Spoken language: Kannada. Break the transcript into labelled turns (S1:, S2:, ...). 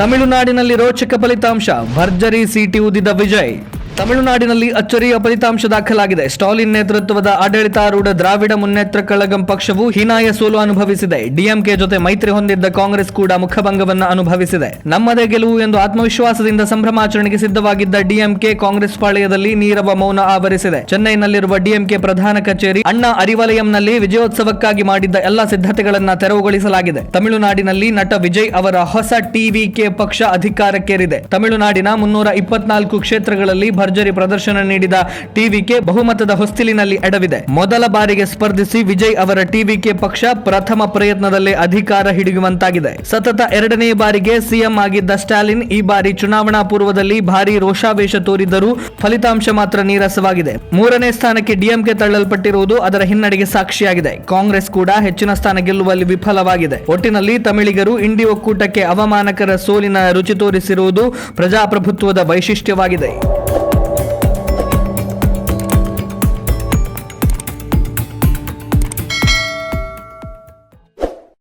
S1: ತಮಿಳುನಾಡಿನಲ್ಲಿ ರೋಚಕ ಫಲಿತಾಂಶ, ಭರ್ಜರಿ ಸೀಟಿ ಊದಿದ ವಿಜಯ್. ತಮಿಳುನಾಡಿನಲ್ಲಿ ಅಚ್ಚರಿಯ ಫಲಿತಾಂಶ ದಾಖಲಾಗಿದೆ. ಸ್ಟಾಲಿನ್ ನೇತೃತ್ವದ ಆಡಳಿತಾರೂಢ ದ್ರಾವಿಡ ಮುನ್ನೇತ್ರ ಕಳಗಂ ಪಕ್ಷವು ಹೀನಾಯ ಸೋಲು ಅನುಭವಿಸಿದೆ. ಡಿಎಂಕೆ ಜೊತೆ ಮೈತ್ರಿ ಹೊಂದಿದ್ದ ಕಾಂಗ್ರೆಸ್ ಕೂಡ ಮುಖಭಂಗವನ್ನು ಅನುಭವಿಸಿದೆ. ನಮ್ಮದೇ ಗೆಲುವು ಎಂದು ಆತ್ಮವಿಶ್ವಾಸದಿಂದ ಸಂಭ್ರಮಾಚರಣೆಗೆ ಸಿದ್ಧವಾಗಿದ್ದ ಡಿಎಂಕೆ ಕಾಂಗ್ರೆಸ್ ಪಾಳೆಯದಲ್ಲಿ ನೀರವ ಮೌನ ಆವರಿಸಿದೆ. ಚೆನ್ನೈನಲ್ಲಿರುವ ಡಿಎಂಕೆ ಪ್ರಧಾನ ಕಚೇರಿ ಅಣ್ಣಾ ಅರಿವಲಯಂನಲ್ಲಿ ವಿಜಯೋತ್ಸವಕ್ಕಾಗಿ ಮಾಡಿದ್ದ ಎಲ್ಲಾ ಸಿದ್ಧತೆಗಳನ್ನು ತೆರವುಗೊಳಿಸಲಾಗಿದೆ. ತಮಿಳುನಾಡಿನಲ್ಲಿ ನಟ ವಿಜಯ್ ಅವರ ಹೊಸ ಟಿವಿಕೆ ಪಕ್ಷ ಅಧಿಕಾರಕ್ಕೇರಿದೆ. ತಮಿಳುನಾಡಿನ 324 ಕ್ಷೇತ್ರಗಳಲ್ಲಿ ಭರ್ಜರಿ ಪ್ರದರ್ಶನ ನೀಡಿದ ಟಿವಿಕೆ ಬಹುಮತದ ಹೊಸ್ತಿಲಿನಲ್ಲಿ ಎಡವಿದೆ. ಮೊದಲ ಬಾರಿಗೆ ಸ್ಪರ್ಧಿಸಿ ವಿಜಯ್ ಅವರ ಟಿವಿಕೆ ಪಕ್ಷ ಪ್ರಥಮ ಪ್ರಯತ್ನದಲ್ಲೇ ಅಧಿಕಾರ ಹಿಡಿಯುವಂತಾಗಿದೆ. ಸತತ 2ನೇ ಬಾರಿಗೆ ಸಿಎಂ ಆಗಿದ್ದ ಸ್ಟಾಲಿನ್ ಈ ಬಾರಿ ಚುನಾವಣಾ ಪೂರ್ವದಲ್ಲಿ ಭಾರೀ ರೋಷಾವೇಶ ತೋರಿದ್ದರೂ ಫಲಿತಾಂಶ ಮಾತ್ರ ನೀರಸವಾಗಿದೆ. 3ನೇ ಸ್ಥಾನಕ್ಕೆ ಡಿಎಂಕೆ ತಳ್ಳಲ್ಪಟ್ಟಿರುವುದು ಅದರ ಹಿನ್ನಡೆಗೆ ಸಾಕ್ಷಿಯಾಗಿದೆ. ಕಾಂಗ್ರೆಸ್ ಕೂಡ ಹೆಚ್ಚಿನ ಸ್ಥಾನ ಗೆಲ್ಲುವಲ್ಲಿ ವಿಫಲವಾಗಿದೆ. ಒಟ್ಟಿನಲ್ಲಿ ತಮಿಳಿಗರು ಇಂಡಿ ಒಕ್ಕೂಟಕ್ಕೆ ಅವಮಾನಕರ ಸೋಲಿನ ರುಚಿ ತೋರಿಸಿರುವುದು ಪ್ರಜಾಪ್ರಭುತ್ವದ ವೈಶಿಷ್ಟ್ಯವಾಗಿದೆ.